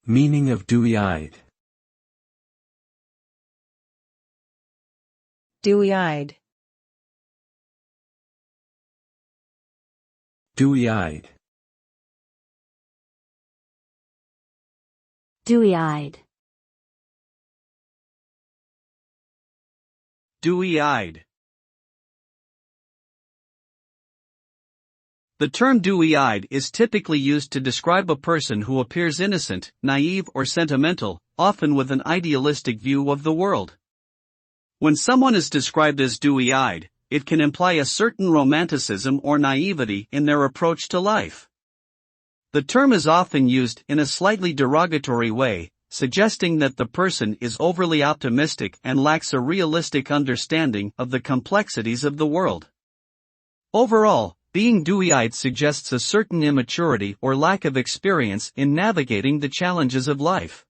Meaning of dewy-eyed. Dewy-eyed. Dewy-eyed. Dewy-eyed. Dewy-eyed. The term dewy-eyed is typically used to describe a person who appears innocent, naive or sentimental, often with an idealistic view of the world. When someone is described as dewy-eyed, it can imply a certain romanticism or naivety in their approach to life. The term is often used in a slightly derogatory way, suggesting that the person is overly optimistic and lacks a realistic understanding of the complexities of the world. Overall, being dewy-eyed suggests a certain immaturity or lack of experience in navigating the challenges of life.